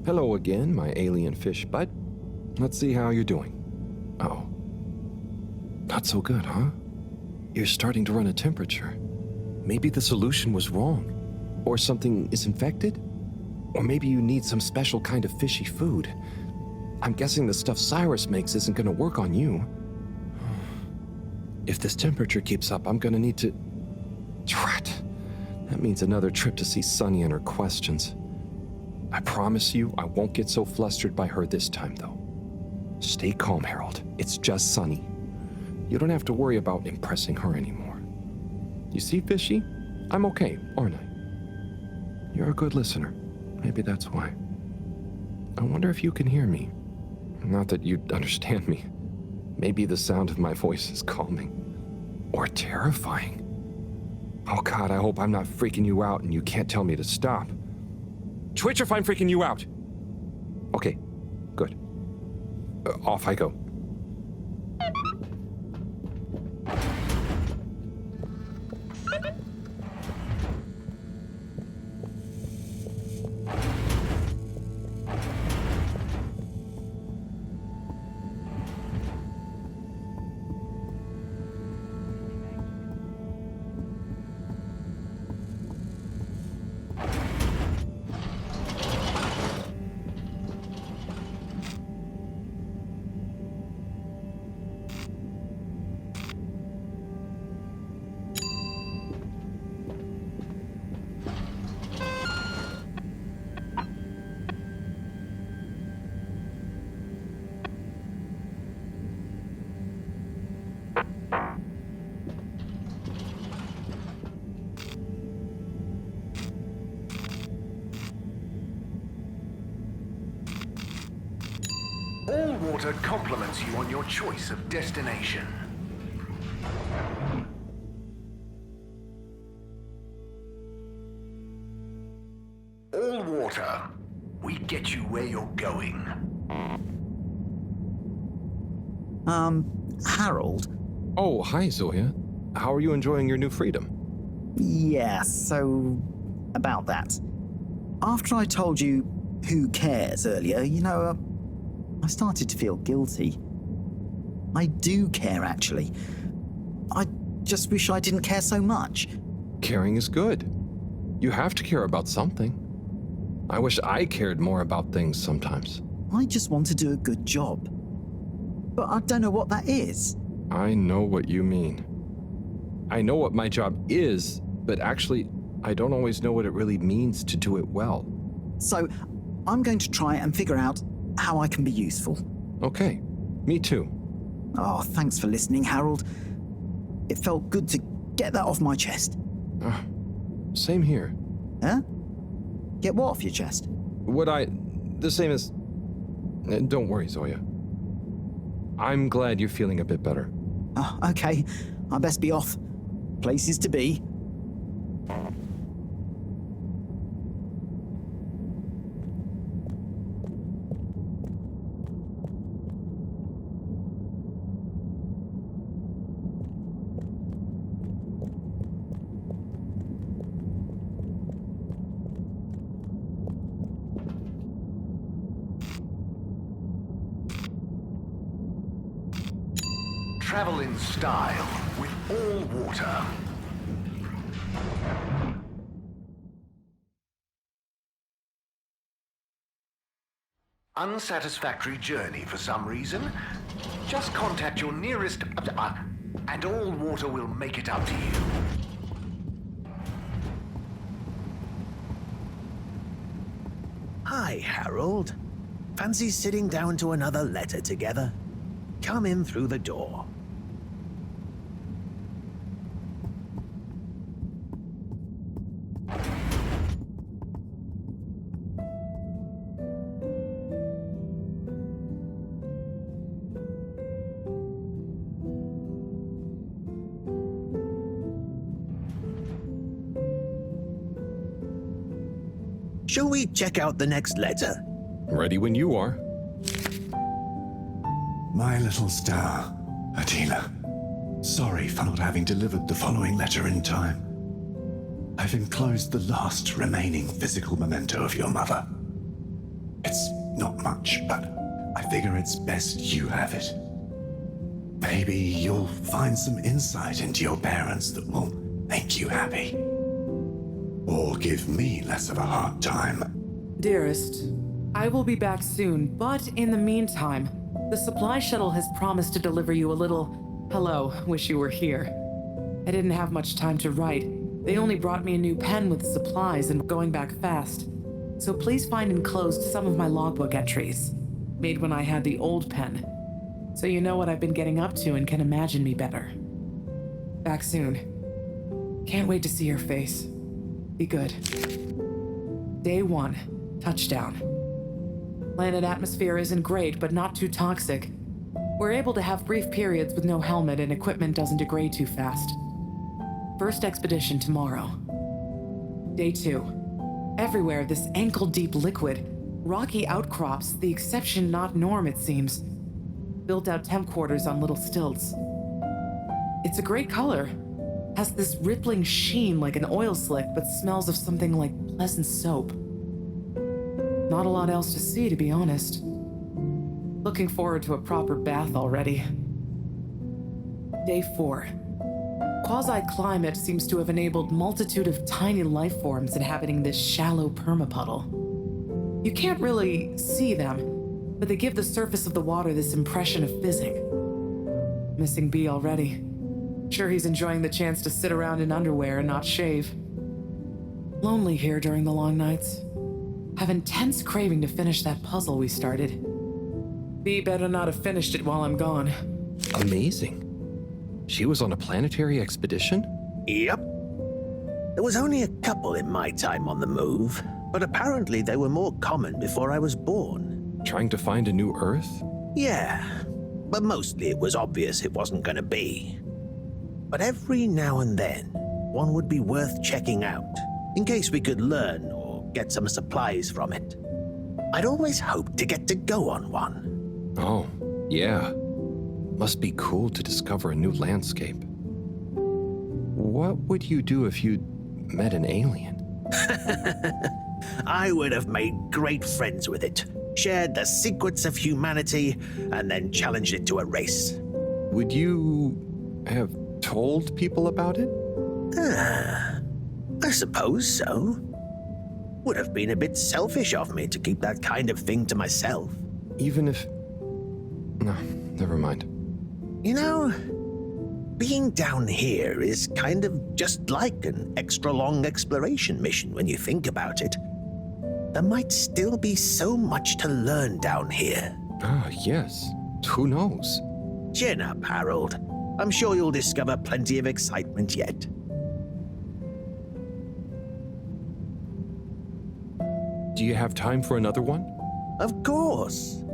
Hello again, my alien fish bud. Let's see how you're doing. Oh. Not so good, huh? You're starting to run a temperature. Maybe the solution was wrong. Or something is infected? Or maybe you need some special kind of fishy food. I'm guessing the stuff Cyrus makes isn't gonna work on you. If this temperature keeps up, I'm gonna need to... Drat. That means another trip to see Sunny and her questions. I promise you, I won't get so flustered by her this time, though. Stay calm, Harold. It's just Sunny. You don't have to worry about impressing her anymore. You see, Fishy? I'm okay, aren't I? You're a good listener. Maybe that's why. I wonder if you can hear me. Not that you'd understand me. Maybe the sound of my voice is calming. Or terrifying. Oh God, I hope I'm not freaking you out and you can't tell me to stop. Twitch if I'm freaking you out! Okay, good. Off I go. All water compliments you on your choice of destination. All water, we get you where you're going. Harold? Oh, hi, Zoya. How are you enjoying your new freedom? Yeah, so... about that. After I told you who cares earlier, I started to feel guilty. I do care, actually. I just wish I didn't care so much. Caring is good. You have to care about something. I wish I cared more about things sometimes. I just want to do a good job. But I don't know what that is. I know what you mean. I know what my job is, but actually, I don't always know what it really means to do it well. So, I'm going to try and figure out how I can be useful. Okay, me too. Oh, thanks for listening, Harold. It felt good to get that off my chest. Same here. Huh? Get what off your chest? The same as... Don't worry, Zoya. I'm glad you're feeling a bit better. Oh, okay. I best be off. Places to be. Travel in style with all water. Unsatisfactory journey for some reason? Just contact your nearest... and all water will make it up to you. Hi, Harold. Fancy sitting down to another letter together? Come in through the door. Shall we check out the next letter? Ready when you are. My little star, Attila. Sorry for not having delivered the following letter in time. I've enclosed the last remaining physical memento of your mother. It's not much, but I figure it's best you have it. Maybe you'll find some insight into your parents that will make you happy. Or give me less of a hard time. Dearest, I will be back soon, but in the meantime, the supply shuttle has promised to deliver you a little hello, wish you were here. I didn't have much time to write. They only brought me a new pen with supplies and going back fast. So please find enclosed some of my logbook entries, made when I had the old pen, so you know what I've been getting up to and can imagine me better. Back soon. Can't wait to see your face. Be good. Day 1, touchdown. Planet atmosphere isn't great, but not too toxic. We're able to have brief periods with no helmet and equipment doesn't degrade too fast. First expedition tomorrow. Day 2. Everywhere this ankle-deep liquid. Rocky outcrops, the exception not norm it seems. Built-out temp quarters on little stilts. It's a great color. Has this rippling sheen like an oil slick, but smells of something like pleasant soap. Not a lot else to see, to be honest. Looking forward to a proper bath already. Day 4. Quasi-climate seems to have enabled multitude of tiny life forms inhabiting this shallow permapuddle. You can't really see them, but they give the surface of the water this impression of fizzing. Missing B already. Sure he's enjoying the chance to sit around in underwear and not shave. Lonely here during the long nights. Have intense craving to finish that puzzle we started. B better not have finished it while I'm gone. Amazing. She was on a planetary expedition? Yep. There was only a couple in my time on the move, but apparently they were more common before I was born. Trying to find a new Earth? Yeah, but mostly it was obvious it wasn't going to be. But every now and then, one would be worth checking out, in case we could learn or get some supplies from it. I'd always hoped to get to go on one. Oh, yeah. Must be cool to discover a new landscape. What would you do if you met an alien? I would have made great friends with it, shared the secrets of humanity, and then challenged it to a race. Would you have told people about it? I suppose so. Would have been a bit selfish of me to keep that kind of thing to myself. Even if... No, never mind. You know, being down here is kind of just like an extra-long exploration mission when you think about it. There might still be so much to learn down here. Ah, yes. Who knows? Chin up, Harold. I'm sure you'll discover plenty of excitement yet. Do you have time for another one? Of course.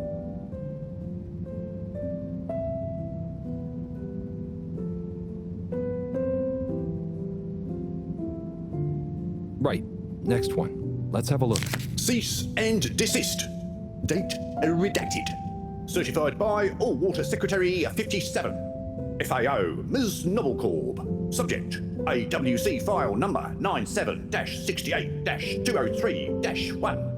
Right. Next one. Let's have a look. Cease and desist. Date redacted. Certified by All-Water Secretary 57. FAO, Ms. Novelcorp. Subject, AWC file number 97-68-203-1.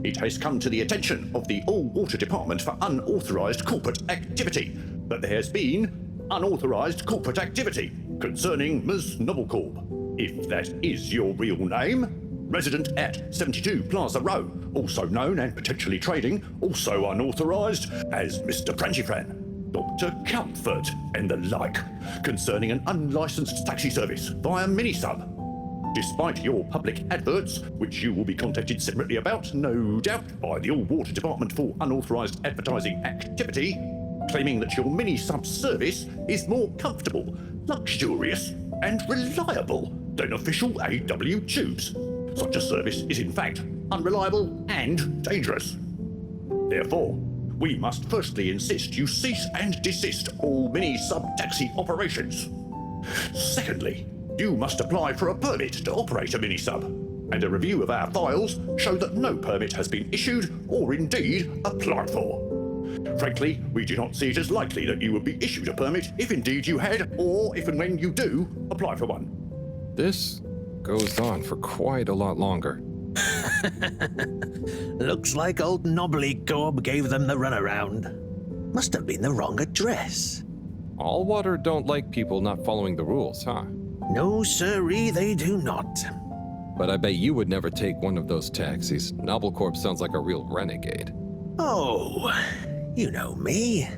It has come to the attention of the All-Water Department for unauthorized corporate activity that there has been unauthorized corporate activity concerning Ms. Novelcorp. If that is your real name, resident at 72 Plaza Row, also known and potentially trading, also unauthorized as Mr. Pranchifran, Dr. Comfort, and the like, concerning an unlicensed taxi service via Minisub. Despite your public adverts, which you will be contacted separately about, no doubt, by the All-Water Department for unauthorized advertising activity, claiming that your Minisub service is more comfortable, luxurious, and reliable than official AW tubes. Such a service is in fact unreliable and dangerous. Therefore, we must firstly insist you cease and desist all mini-sub taxi operations. Secondly, you must apply for a permit to operate a mini-sub, and a review of our files show that no permit has been issued or indeed applied for. Frankly, we do not see it as likely that you would be issued a permit if indeed you had, or if and when you do, apply for one. This goes on for quite a lot longer. Looks like old Knobbly Gob gave them the runaround. Must have been the wrong address. All water don't like people not following the rules, huh? No, sirree, they do not. But I bet you would never take one of those taxis. Noblecorp sounds like a real renegade. Oh, you know me.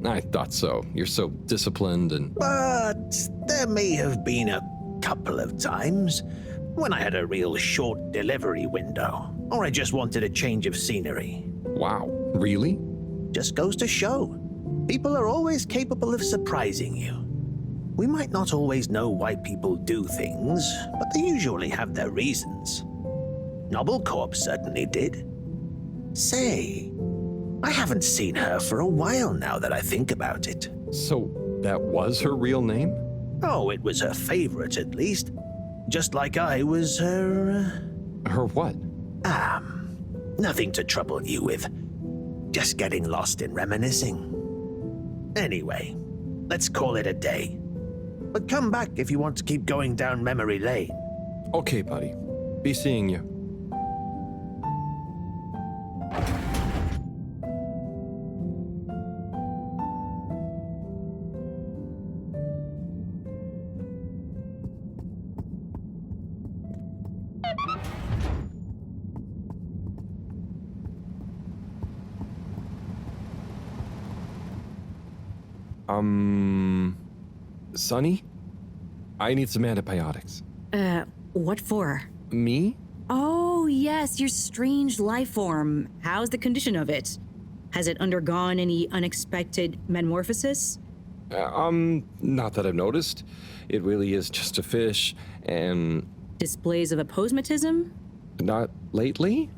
I thought so. You're so disciplined and... But there may have been a couple of times when I had a real short delivery window, or I just wanted a change of scenery. Wow, really? Just goes to show. People are always capable of surprising you. We might not always know why people do things, but they usually have their reasons. Noblecorp certainly did. Say, I haven't seen her for a while now that I think about it. So, that was her real name? Oh, it was her favorite at least. Just like I was her... Her what? Nothing to trouble you with. Just getting lost in reminiscing. Anyway, let's call it a day. But come back if you want to keep going down memory lane. Okay, buddy. Be seeing you. Sonny? I need some antibiotics. What for? Me? Oh, yes, your strange life form. How's the condition of it? Has it undergone any unexpected metamorphosis? Not that I've noticed. It really is just a fish, and... Displays of aposematism? Not lately?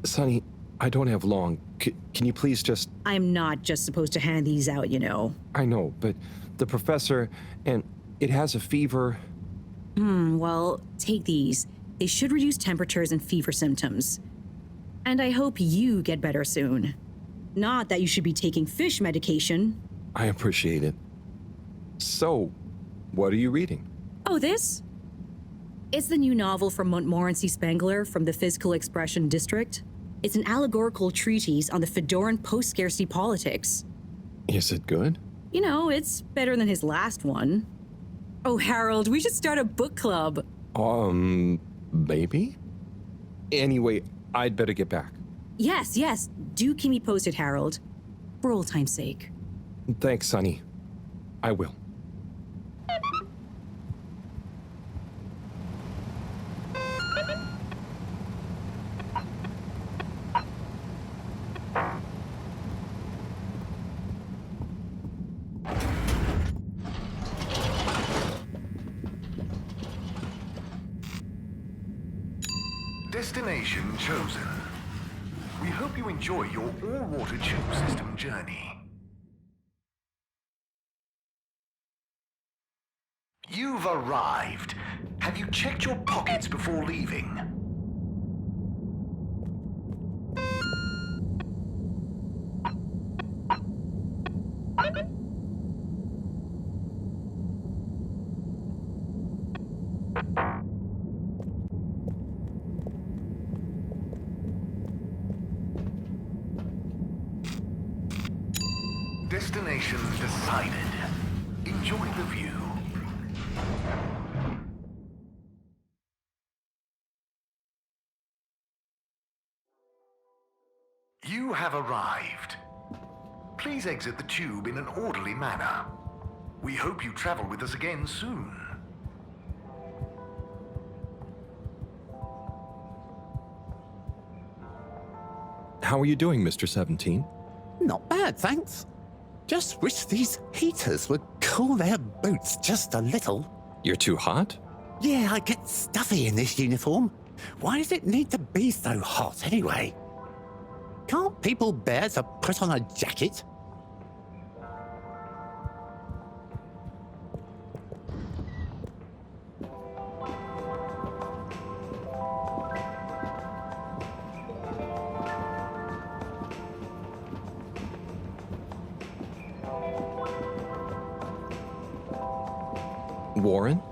Sonny, I don't have long. Can you please just... I'm not just supposed to hand these out, you know. I know, but the professor, and it has a fever. Well, take these. They should reduce temperatures and fever symptoms. And I hope you get better soon. Not that you should be taking fish medication. I appreciate it. So, what are you reading? Oh, this? It's the new novel from Montmorency Spengler from the Physical Expression District. It's an allegorical treatise on the Fedoran post-scarcity politics. Is it good? You know, it's better than his last one. Oh, Harold, we should start a book club. Maybe? Anyway, I'd better get back. Yes, yes. Do keep me posted, Harold. For old time's sake. Thanks, Sonny. I will. Destination chosen. We hope you enjoy your all-water tube system journey. You've arrived. Have you checked your pockets before leaving? Destination decided. Enjoy the view. You have arrived. Please exit the tube in an orderly manner. We hope you travel with us again soon. How are you doing, Mr. 17? Not bad, thanks. Just wish these heaters would cool their boots just a little. You're too hot? Yeah, I get stuffy in this uniform. Why does it need to be so hot anyway? Can't people bear to put on a jacket? Warren?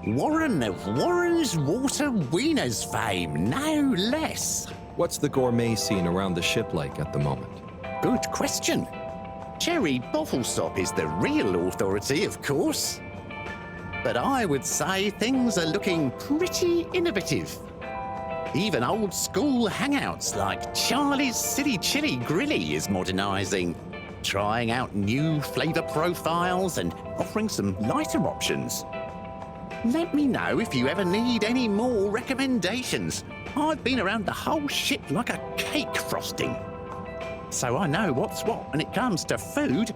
Warren of Warren's Water Wieners fame, no less. What's the gourmet scene around the ship like at the moment? Good question. Cherry Bottlesop is the real authority, of course. But I would say things are looking pretty innovative. Even old school hangouts like Charlie's Silly Chili Grilly is modernising, trying out new flavour profiles and offering some lighter options. Let me know if you ever need any more recommendations. I've been around the whole ship like a cake frosting. So I know what's what when it comes to food.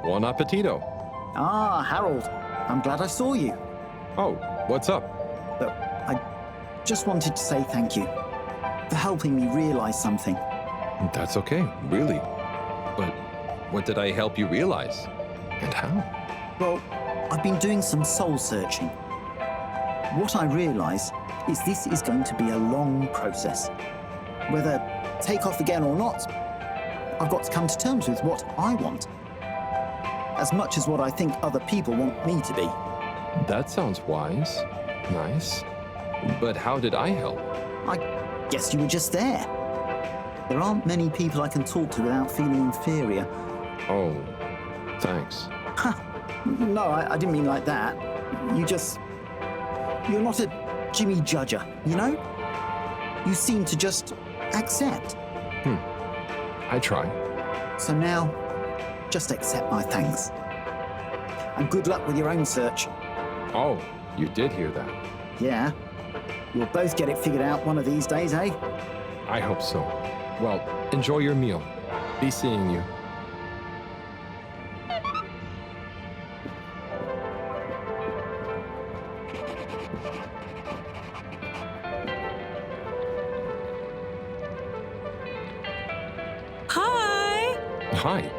Buon appetito. Ah, Harold. I'm glad I saw you. Oh, what's up? But I just wanted to say thank you for helping me realize something. That's okay, really. But what did I help you realize? And how? Well, I've been doing some soul searching. What I realize is this is going to be a long process. Whether take off again or not, I've got to come to terms with what I want, as much as what I think other people want me to be. That sounds wise. Nice. But how did I help? I guess you were just there. There aren't many people I can talk to without feeling inferior. Oh, thanks. No, I didn't mean like that. You're not a Jimmy Judger, you know? You seem to just accept. I try. So now, just accept my thanks. And good luck with your own search. Oh, you did hear that. Yeah. We'll both get it figured out one of these days, eh? I hope so. Well, enjoy your meal. Be seeing you. Hi! Hi.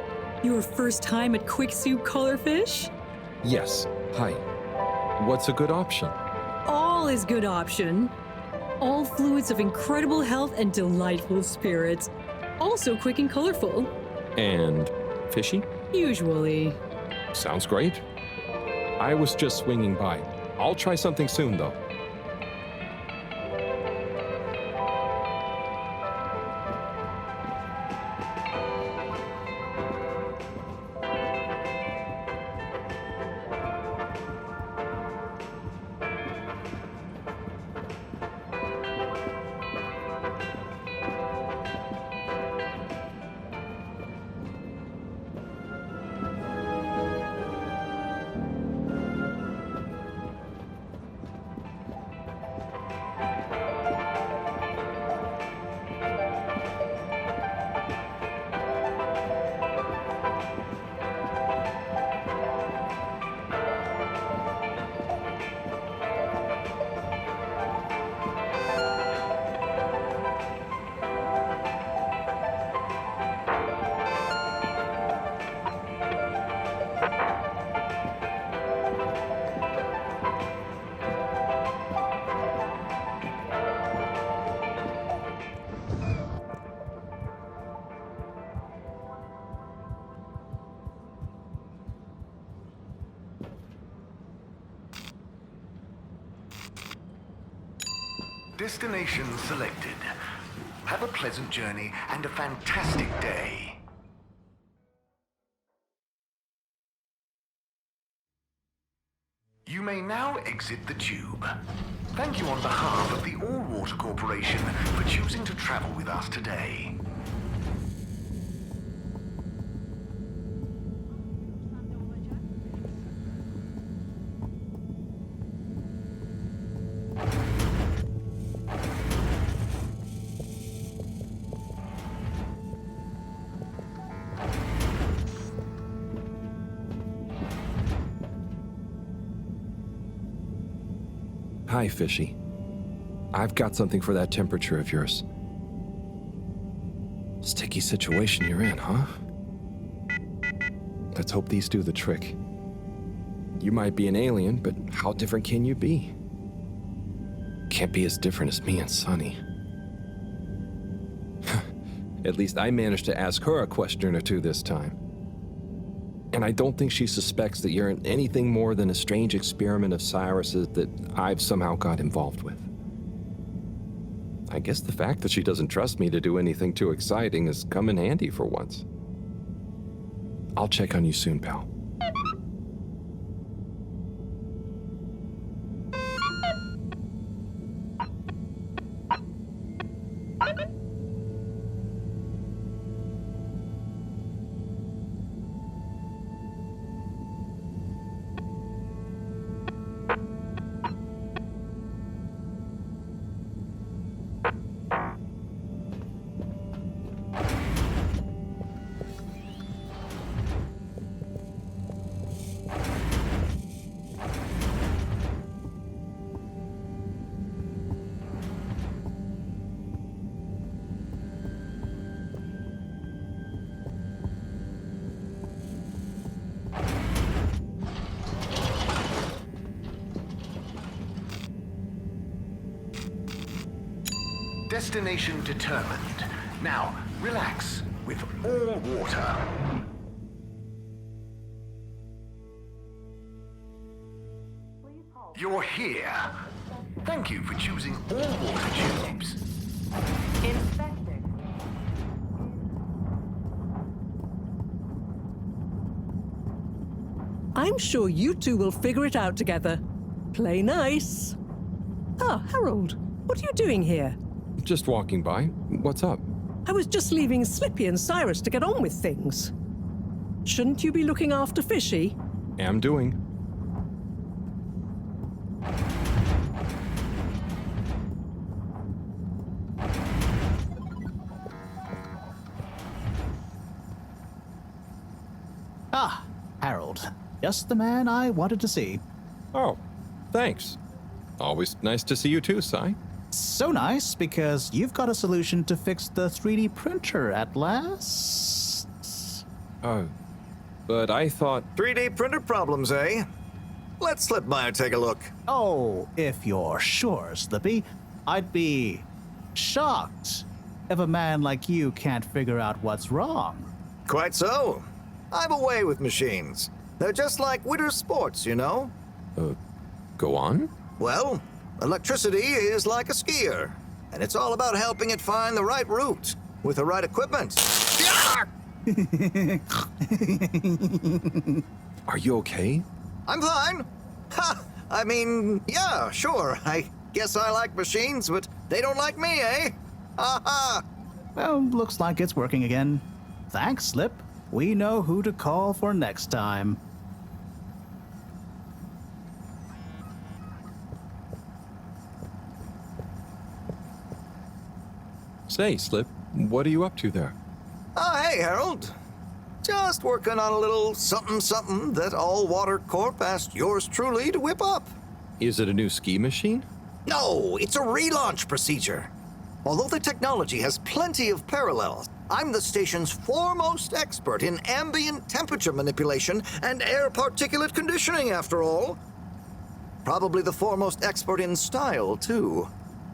Your first time at Quick Soup Colorfish? Yes. Hi. What's a good option? All is good option. All fluids of incredible health and delightful spirits. Also quick and colorful. And fishy? Usually. Sounds great. I was just swinging by. I'll try something soon, though. Destination selected. Have a pleasant journey and a fantastic day. You may now exit the tube. Thank you on behalf of the All Water Corporation for choosing to travel with us today. Hi, Fishy. I've got something for that temperature of yours. Sticky situation you're in, huh? Let's hope these do the trick. You might be an alien, but how different can you be? Can't be as different as me and Sunny. At least I managed to ask her a question or two this time. And I don't think she suspects that you're anything more than a strange experiment of Cyrus's that I've somehow got involved with. I guess the fact that she doesn't trust me to do anything too exciting has come in handy for once. I'll check on you soon, pal. Destination determined. Now, relax with all water. You're here. Thank you for choosing all water tubes. I'm sure you two will figure it out together. Play nice. Ah, Harold, what are you doing here? Just walking by. What's up? I was just leaving Slippy and Cyrus to get on with things. Shouldn't you be looking after Fishy? Am doing. Ah, Harold. Just the man I wanted to see. Oh, thanks. Always nice to see you too, Sai. So nice, because you've got a solution to fix the 3D printer at last. Oh, but I thought... 3D printer problems, eh? Let's slip by and take a look. Oh, if you're sure, Slippy. I'd be shocked if a man like you can't figure out what's wrong. Quite so. I'm away with machines. They're just like winter sports, you know? Go on? Well, electricity is like a skier, and it's all about helping it find the right route with the right equipment. Are you okay? I'm fine. Ha! I mean, yeah, sure. I guess I like machines, but they don't like me, eh? Ha ha! Well, looks like it's working again. Thanks, Slip. We know who to call for next time. Say, Slip, what are you up to there? Oh, hey, Harold. Just working on a little something that All Water Corp asked yours truly to whip up. Is it a new ski machine? No, it's a relaunch procedure. Although the technology has plenty of parallels, I'm the station's foremost expert in ambient temperature manipulation and air particulate conditioning, after all. Probably the foremost expert in style, too.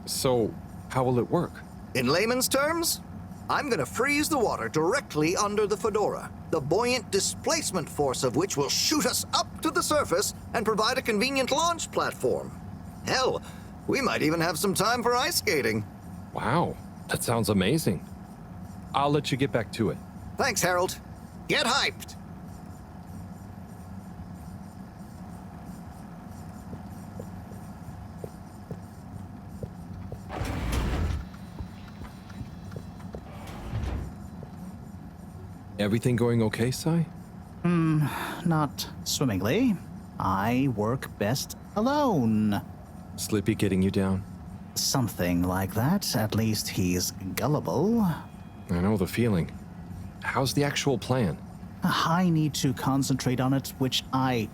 So, how will it work? In layman's terms, I'm gonna freeze the water directly under the Fedora, the buoyant displacement force of which will shoot us up to the surface and provide a convenient launch platform. Hell, we might even have some time for ice skating. Wow, that sounds amazing. I'll let you get back to it. Thanks, Harold. Get hyped! Everything going okay, Sai? Not swimmingly. I work best alone. Slippy getting you down? Something like that. At least he's gullible. I know the feeling. How's the actual plan? I need to concentrate on it, which I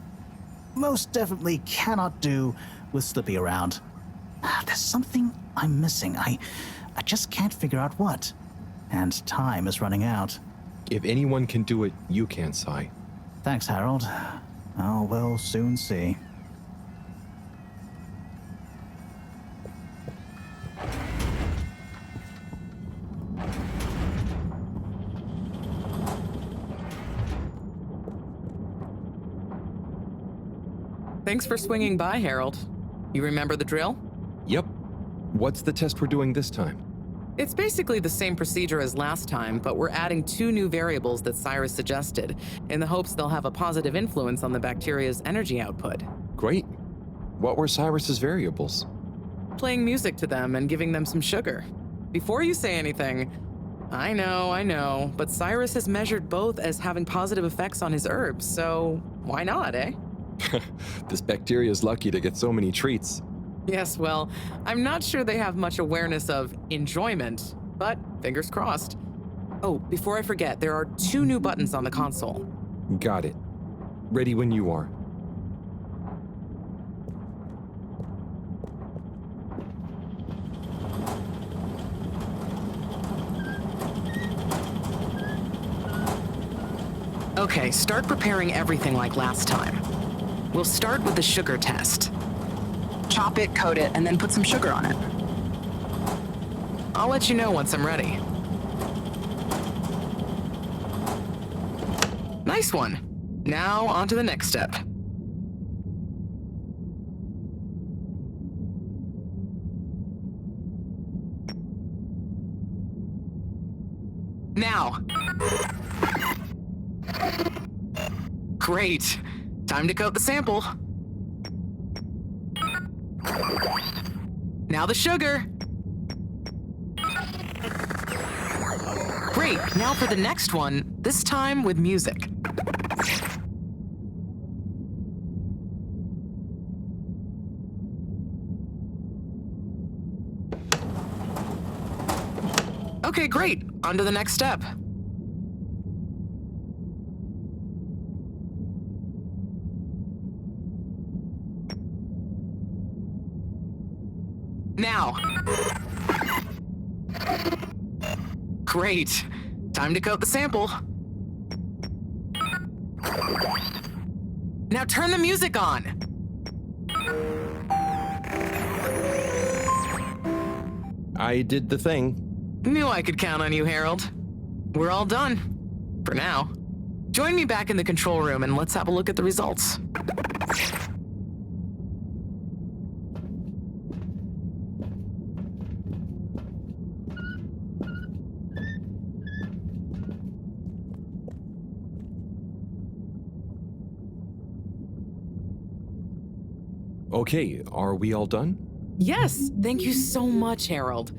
most definitely cannot do with Slippy around. There's something I'm missing. I just can't figure out what. And time is running out. If anyone can do it, you can, Sai. Thanks, Harold. Oh, we'll soon see. Thanks for swinging by, Harold. You remember the drill? Yep. What's the test we're doing this time? It's basically the same procedure as last time, but we're adding 2 new variables that Cyrus suggested, in the hopes they'll have a positive influence on the bacteria's energy output. Great. What were Cyrus's variables? Playing music to them and giving them some sugar. Before you say anything, I know, but Cyrus has measured both as having positive effects on his herbs, so why not, eh? This bacteria's lucky to get so many treats. Yes, well, I'm not sure they have much awareness of enjoyment, but fingers crossed. Oh, before I forget, there are 2 new buttons on the console. Got it. Ready when you are. Okay, start preparing everything like last time. We'll start with the sugar test. Chop it, coat it, and then put some sugar on it. I'll let you know once I'm ready. Nice one. Now, on to the next step. Now. Great. Time to coat the sample. Now the sugar. Great, now for the next one, this time with music. Okay, great. On to the next step. Now. Great. Time to coat the sample. Now turn the music on. I did the thing. Knew I could count on you, Harold. We're all done. For now. Join me back in the control room and let's have a look at the results. Okay, are we all done? Yes, thank you so much, Harold.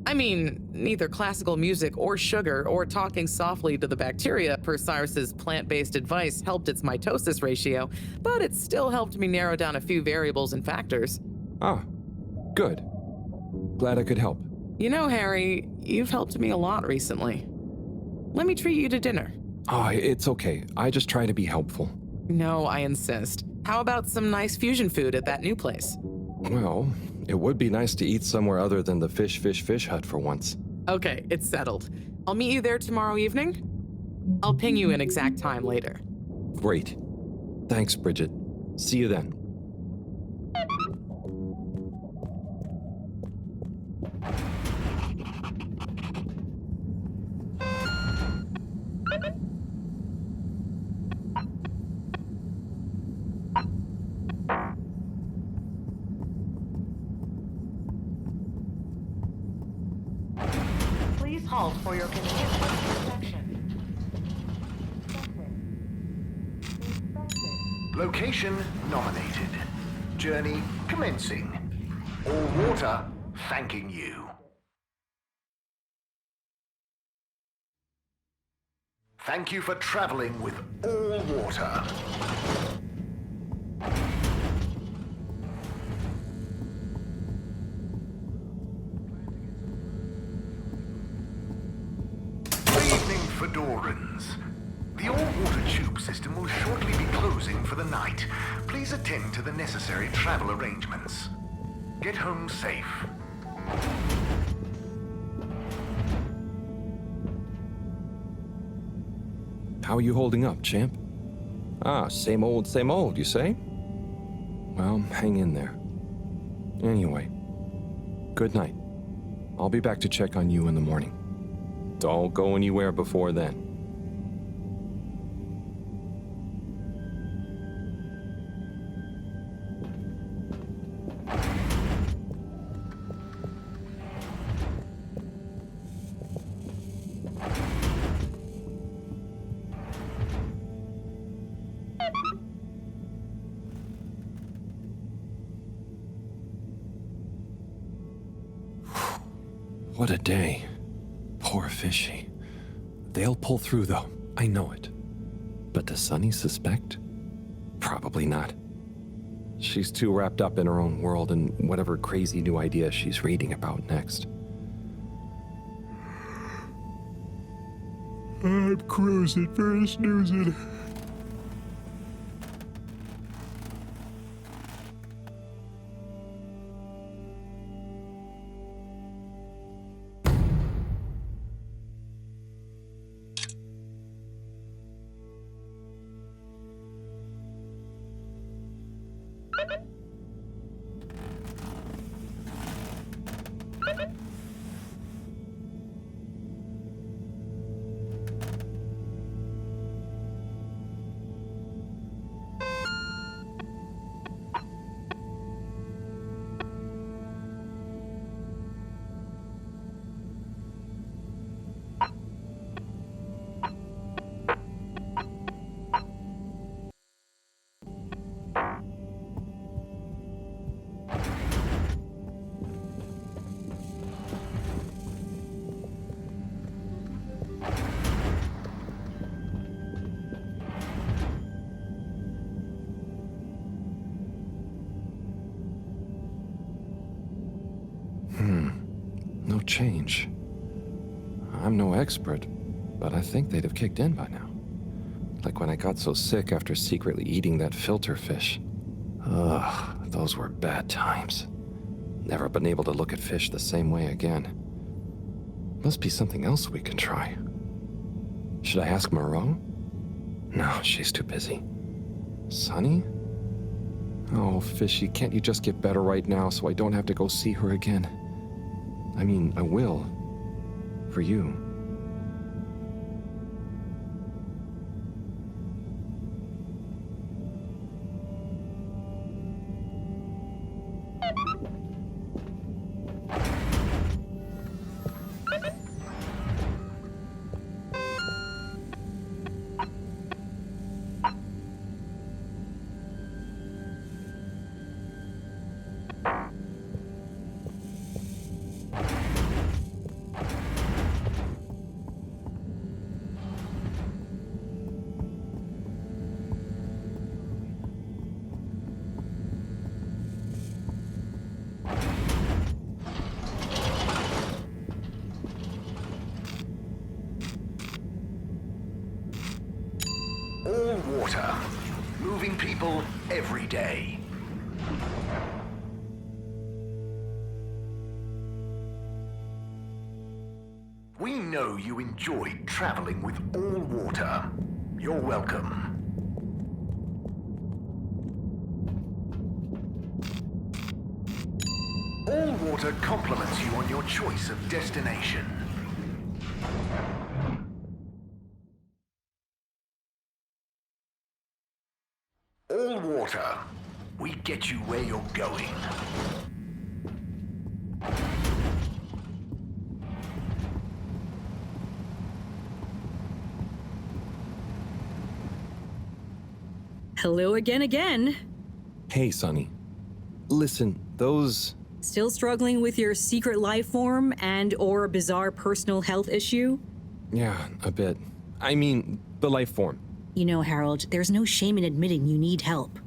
I mean, neither classical music or sugar or talking softly to the bacteria per Cyrus's plant-based advice helped its mitosis ratio, but it still helped me narrow down a few variables and factors. Ah, good. Glad I could help. You know, Harry, you've helped me a lot recently. Let me treat you to dinner. Oh, it's okay. I just try to be helpful. No, I insist. How about some nice fusion food at that new place? Well, it would be nice to eat somewhere other than the fish hut for once. Okay, it's settled. I'll meet you there tomorrow evening. I'll ping you an exact time later. Great. Thanks, Bridget. See you then. Please halt for your continuous inspection. Location nominated. Journey commencing. All water thanking you. Thank you for traveling with all water. Good evening, Fedorans. The all-water tube system will shortly be closing for the night. Please attend to the necessary travel arrangements. Get home safe. How are you holding up, champ? Ah, same old, you say? Well, hang in there. Anyway, good night. I'll be back to check on you in the morning. Don't go anywhere before then. What a day. Poor Fishy. They'll pull through, though. I know it. But does Sunny suspect? Probably not. She's too wrapped up in her own world and whatever crazy new idea she's reading about next. I'm cruising for a snoozing. No change. I'm no expert, but I think they'd have kicked in by now. Like when I got so sick after secretly eating that filter fish. Ugh, those were bad times. Never been able to look at fish the same way again. Must be something else we can try. Should I ask Moreau? No, she's too busy. Sunny? Oh, Fishy, can't you just get better right now so I don't have to go see her again? I mean, I will. For you. All water. Moving people every day. We know you enjoyed traveling with all water. You're welcome. All water compliments you on your choice of destination. All water. We get you where you're going. Hello again. Hey, Sunny. Listen, those... Still struggling with your secret life form and or a bizarre personal health issue? Yeah, a bit. I mean, the life form. You know, Harold, there's no shame in admitting you need help.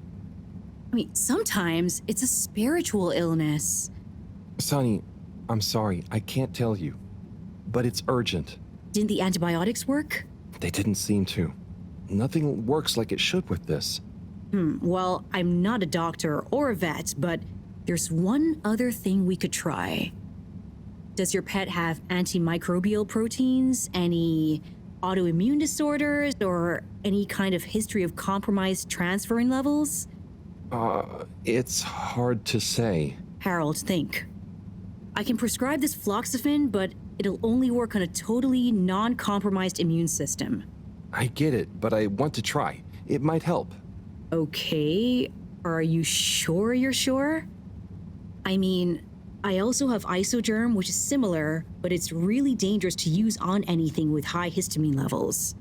I mean, sometimes it's a spiritual illness. Sunny, I'm sorry, I can't tell you. But it's urgent. Didn't the antibiotics work? They didn't seem to. Nothing works like it should with this. Well, I'm not a doctor or a vet, but there's one other thing we could try. Does your pet have antimicrobial proteins? Any autoimmune disorders or any kind of history of compromised transferrin levels? It's hard to say. Harold, think. I can prescribe this floxifene, but it'll only work on a totally non-compromised immune system. I get it, but I want to try. It might help. Okay, are you sure you're sure? I mean, I also have Isogerm, which is similar, but it's really dangerous to use on anything with high histamine levels.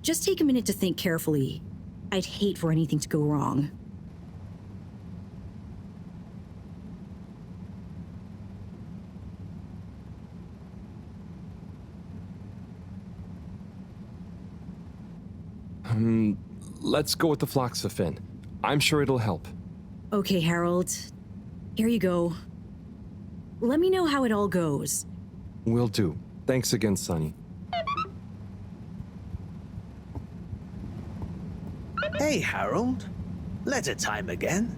Just take a minute to think carefully. I'd hate for anything to go wrong. Let's go with the floxifene. I'm sure it'll help. Okay, Harold. Here you go. Let me know how it all goes. Will do. Thanks again, Sonny. Hey, Harold. Letter time again.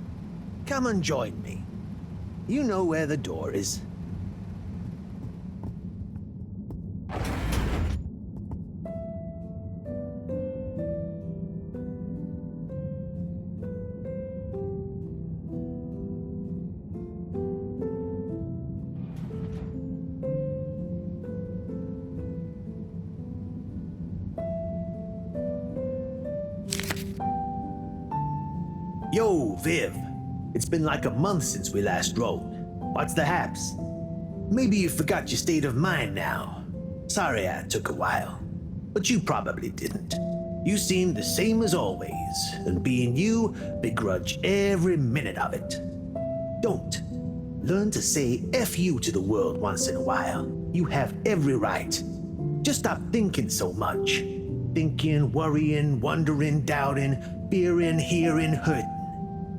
Come and join me. You know where the door is. Yo, Viv. It's been like a month since we last rode. What's the haps? Maybe you forgot your state of mind now. Sorry I took a while. But you probably didn't. You seemed the same as always, and being you, begrudge every minute of it. Don't. Learn to say F you to the world once in a while. You have every right. Just stop thinking so much. Thinking, worrying, wondering, doubting, fearing, hearing, hurting.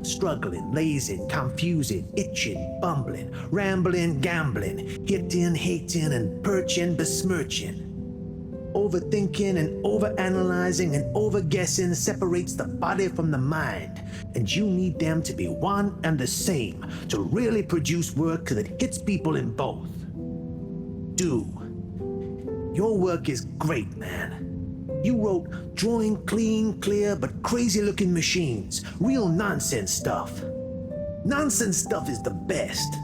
Struggling, lazing, confusing, itching, bumbling, rambling, gambling, hitting, hating, and perching, besmirching. Overthinking and overanalyzing and overguessing separates the body from the mind, and you need them to be one and the same to really produce work that hits people in both. Do. Your work is great, man. You wrote drawing clean, clear, but crazy-looking machines. Real nonsense stuff. Nonsense stuff is the best.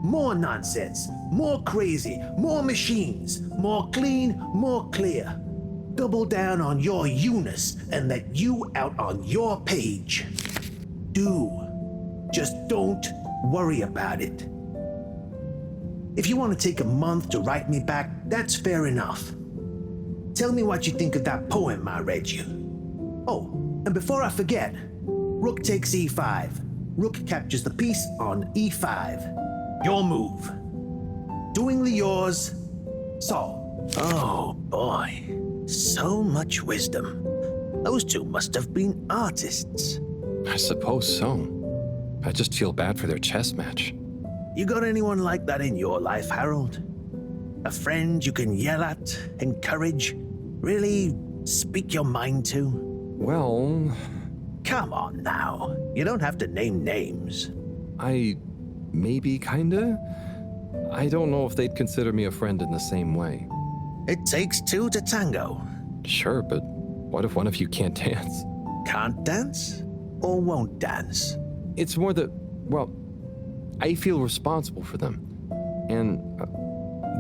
More nonsense, more crazy, more machines, more clean, more clear. Double down on your you-ness and let you out on your page. Do. Just don't worry about it. If you want to take a month to write me back, that's fair enough. Tell me what you think of that poem I read you. Oh, and before I forget, rook takes e5. Rook captures the piece on e5. Your move. Doingly yours, Saul. Oh boy, so much wisdom. Those two must have been artists. I suppose so. I just feel bad for their chess match. You got anyone like that in your life, Harold? A friend you can yell at, encourage, really speak your mind to? Well... Come on now. You don't have to name names. Maybe kinda? I don't know if they'd consider me a friend in the same way. It takes two to tango. Sure, but what if one of you can't dance? Can't dance? Or won't dance? It's more that, well, I feel responsible for them. And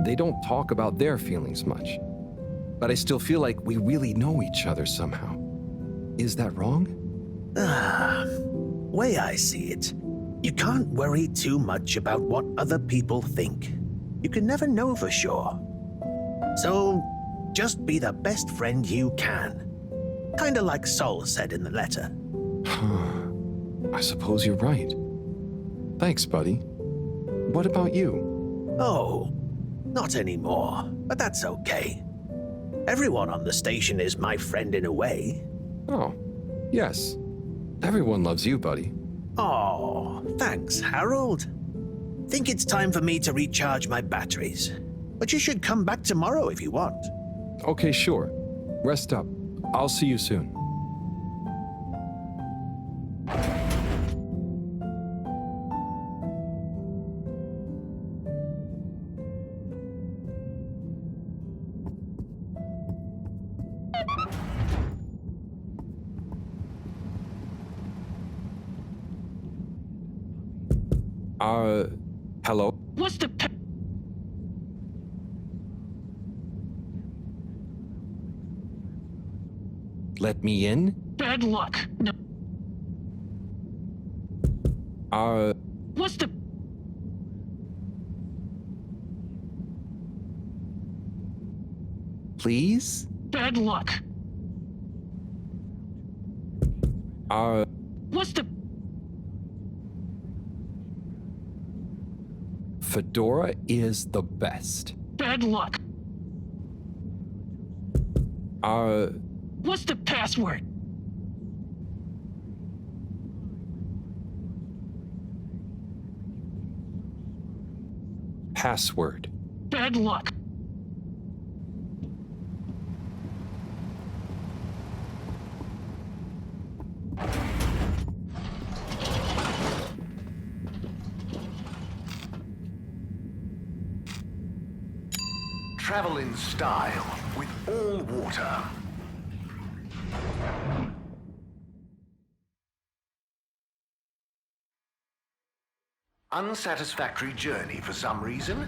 they don't talk about their feelings much. But I still feel like we really know each other somehow. Is that wrong? Way I see it, you can't worry too much about what other people think. You can never know for sure. So, just be the best friend you can. Kinda like Sol said in the letter. I suppose you're right. Thanks, buddy. What about you? Oh, not anymore, but that's okay. Everyone on the station is my friend in a way. Oh, yes. Everyone loves you, buddy. Oh, thanks, Harold. Think it's time for me to recharge my batteries. But you should come back tomorrow if you want. Okay, sure. Rest up. I'll see you soon. Hello? What's the... Let me in? Bad luck. No. What's the... Please? Bad luck. What's the... Fedora is the best. Bad luck. What's the password? Password. Bad luck. Travel in style with all water. Unsatisfactory journey for some reason?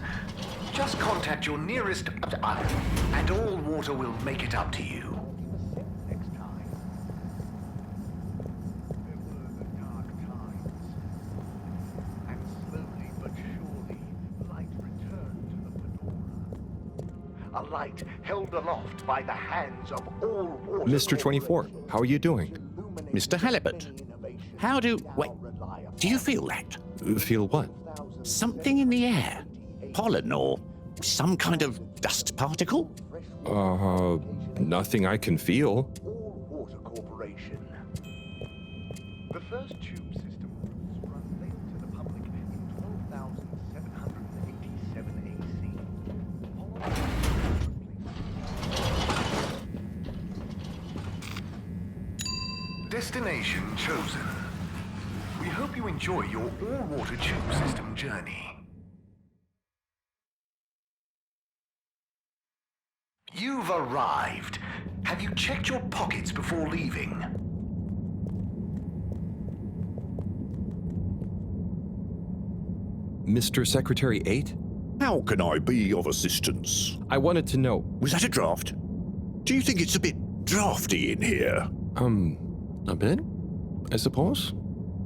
Just contact your nearest and all water will make it up to you. Next time. There were the dark times. And slowly but surely, light returned to the Fedora. A light held aloft by the hands of all water. Mr. 24, how are you doing? Mr. Halibut, how do... Wait, do you feel that? Feel what? Something in the air? Pollen or some kind of dust particle? Nothing I can feel. All Water Corporation. The first tube system was unveiled to the public in 12,787 AC. Destination chosen. We hope you enjoy your all-water tube system journey. You've arrived. Have you checked your pockets before leaving? Mr. Secretary 8? How can I be of assistance? I wanted to know. Was that a draft? Do you think it's a bit drafty in here? A bit? I suppose?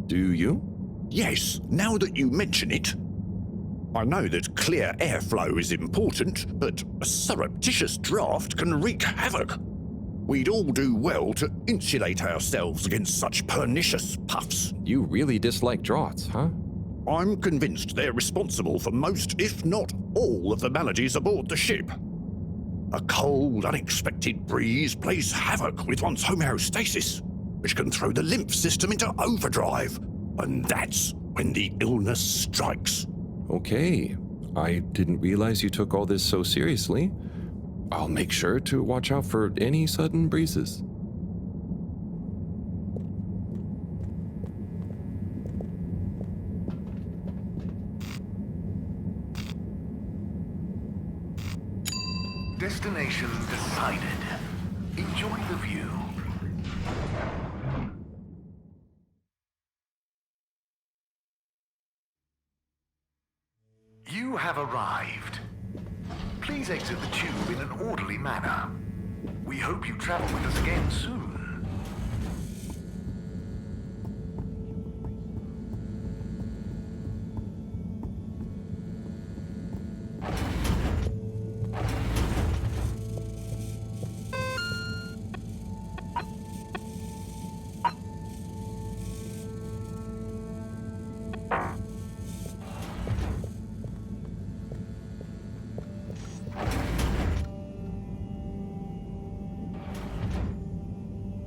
Do you? Yes, now that you mention it. I know that clear airflow is important, but a surreptitious draft can wreak havoc. We'd all do well to insulate ourselves against such pernicious puffs. You really dislike draughts, huh? I'm convinced they're responsible for most, if not all, of the maladies aboard the ship. A cold, unexpected breeze plays havoc with one's homeostasis, which can throw the lymph system into overdrive, and that's when the illness strikes. Okay. I didn't realize you took all this so seriously. I'll make sure to watch out for any sudden breezes. Destination decided. Enjoy the view. You have arrived. Please exit the tube in an orderly manner. We hope you travel with us again soon.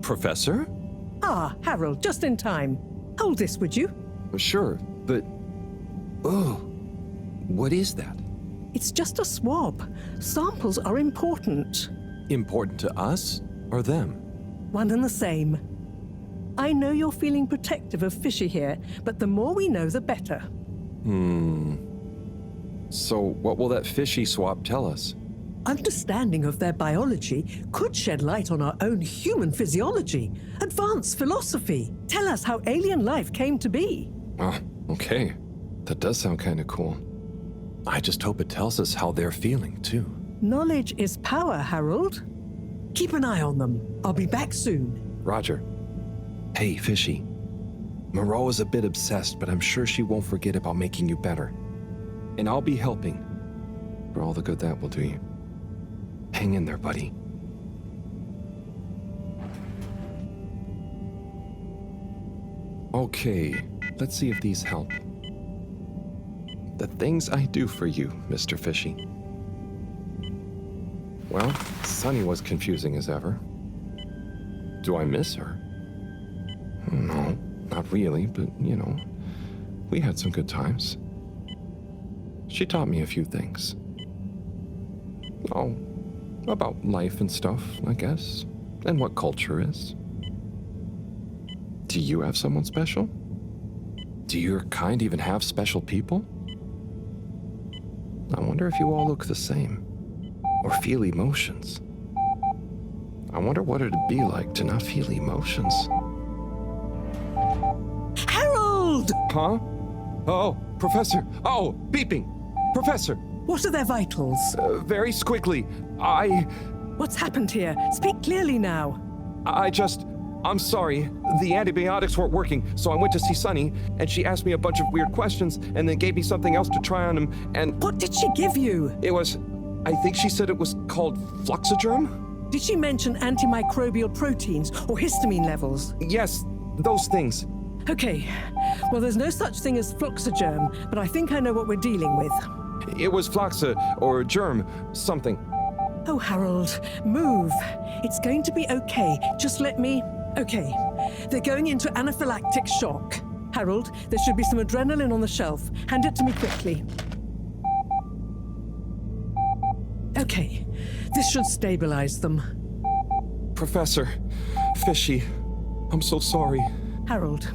Professor? Ah, Harold, just in time. Hold this, would you? Sure, but... Oh, what is that? It's just a swab. Samples are important. Important to us or them? One and the same. I know you're feeling protective of Fishy here, but the more we know, the better. So what will that fishy swab tell us? Understanding of their biology could shed light on our own human physiology, advance philosophy, tell us how alien life came to be. Okay. That does sound kind of cool. I just hope it tells us how they're feeling, too. Knowledge is power, Harold. Keep an eye on them. I'll be back soon. Roger. Hey, Fishy. Moreau is a bit obsessed, but I'm sure she won't forget about making you better. And I'll be helping. For all the good that will do you. Hang in there, buddy. Okay, let's see if these help. The things I do for you, Mr. Fishy. Well, Sunny was confusing as ever. Do I miss her? No, not really, but, you know, we had some good times. She taught me a few things. Oh, about life and stuff, I guess, and what culture is. Do you have someone special? Do your kind even have special people? I wonder if you all look the same, or feel emotions. I wonder what it'd be like to not feel emotions. Harold! Huh? Oh, Professor! Oh, beeping! Professor! What are their vitals? Very squiggly. What's happened here? Speak clearly now. I'm sorry. The antibiotics weren't working, so I went to see Sunny, and she asked me a bunch of weird questions, and then gave me something else to try on him, and... What did she give you? It was... I think she said it was called Fluxogerm? Did she mention antimicrobial proteins or histamine levels? Yes, those things. Okay. Well, there's no such thing as Fluxogerm, but I think I know what we're dealing with. It was Flaxa, or germ, something. Oh, Harold, move. It's going to be okay. Just let me... Okay. They're going into anaphylactic shock. Harold, there should be some adrenaline on the shelf. Hand it to me quickly. Okay. This should stabilize them. Professor, Fishy, I'm so sorry. Harold,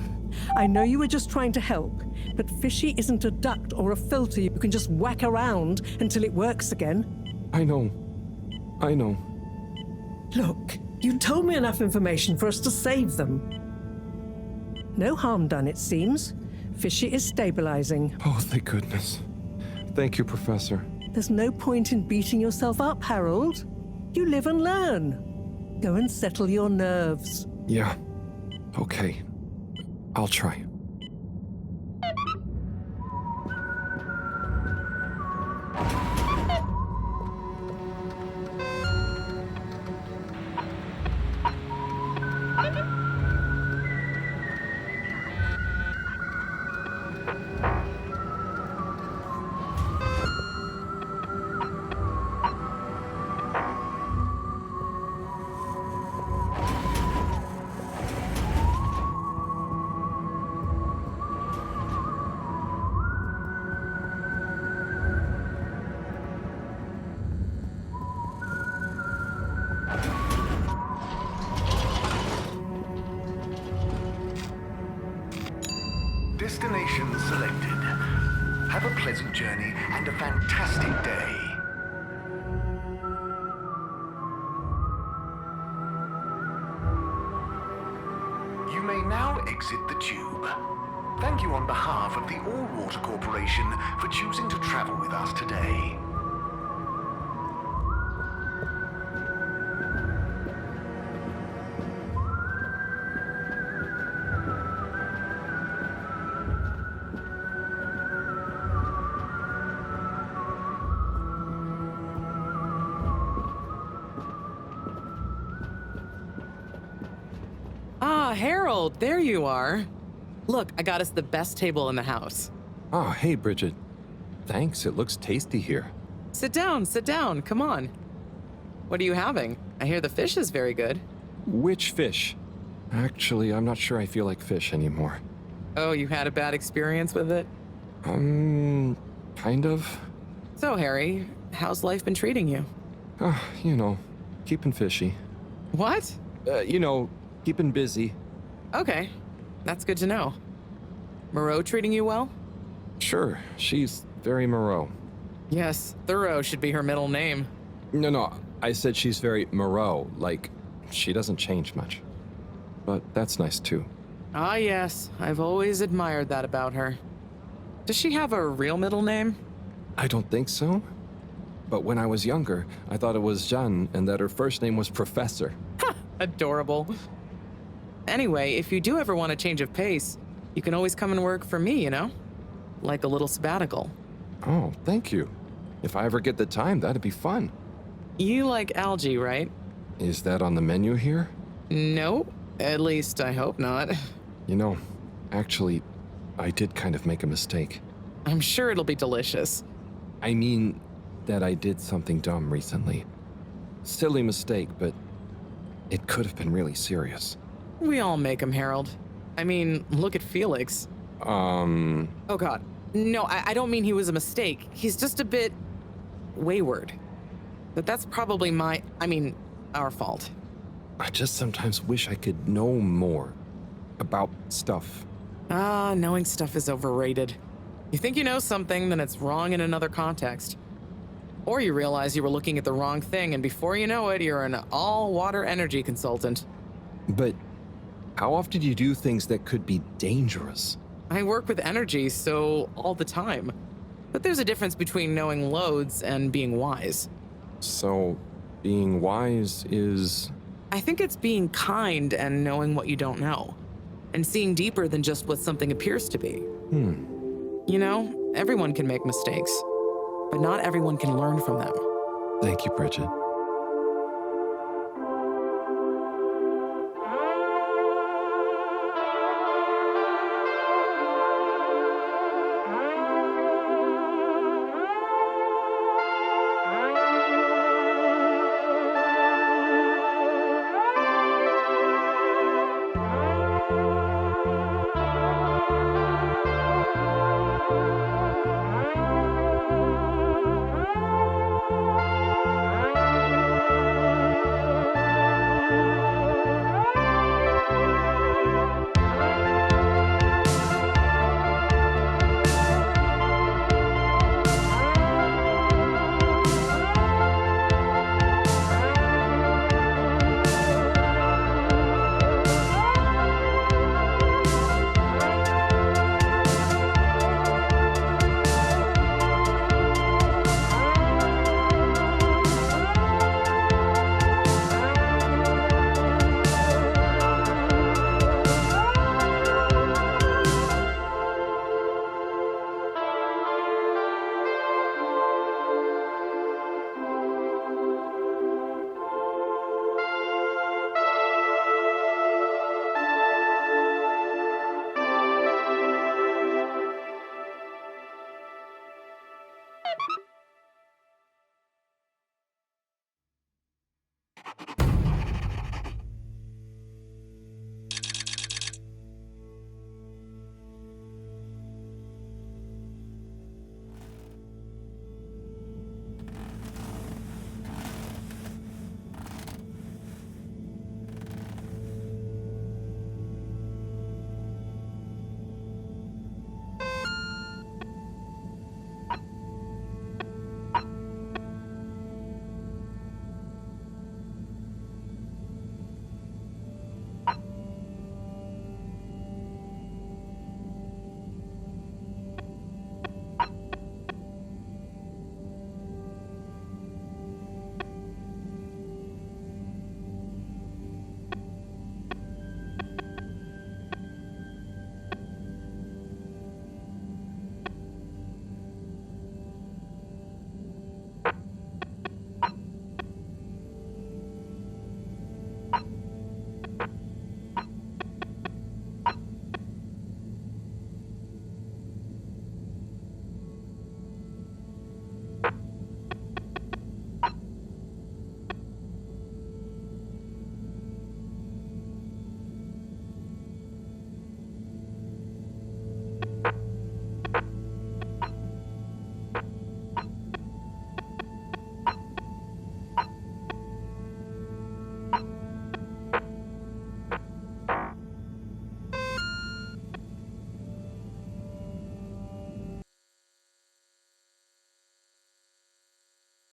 I know you were just trying to help, but Fishy isn't a duct or a filter you can just whack around until it works again. I know. Look, you told me enough information for us to save them. No harm done, it seems. Fishy is stabilizing. Oh, thank goodness. Thank you, Professor. There's no point in beating yourself up, Harold. You live and learn. Go and settle your nerves. Yeah. Okay. I'll try. Destination selected. Have a pleasant journey and a fantastic day. You may now exit the tube. Thank you on behalf of the All Water Corporation for choosing to travel with us today. Ah, Harold, there you are. Look, I got us the best table in the house. Oh, hey, Bridget. Thanks, it looks tasty here. Sit down, come on. What are you having? I hear the fish is very good. Which fish? Actually, I'm not sure I feel like fish anymore. Oh, you had a bad experience with it? Kind of. So, Harry, how's life been treating you? You know, keeping fishy. What? Keeping busy. Okay, that's good to know. Moreau treating you well? Sure, she's very Moreau. Yes, Thorough should be her middle name. No, I said she's very Moreau, like, she doesn't change much. But that's nice too. Ah, yes, I've always admired that about her. Does she have a real middle name? I don't think so. But when I was younger, I thought it was Jeanne and that her first name was Professor. Adorable. Anyway, if you do ever want a change of pace, you can always come and work for me, you know? Like a little sabbatical. Oh, thank you. If I ever get the time, that'd be fun. You like algae, right? Is that on the menu here? No, at least I hope not. You know, actually, I did kind of make a mistake. I'm sure it'll be delicious. I mean that I did something dumb recently. Silly mistake, but it could have been really serious. We all make them, Harold. I mean, look at Felix. Oh god. No, I don't mean he was a mistake. He's just a bit wayward. But that's probably our fault. I just sometimes wish I could know more about stuff. Knowing stuff is overrated. You think you know something, then it's wrong in another context. Or you realize you were looking at the wrong thing, and before you know it, you're an all-water energy consultant. But how often do you do things that could be dangerous? I work with energy, so all the time. But there's a difference between knowing loads and being wise. So, being wise is... I think it's being kind and knowing what you don't know. And seeing deeper than just what something appears to be. You know, everyone can make mistakes. But not everyone can learn from them. Thank you, Bridget.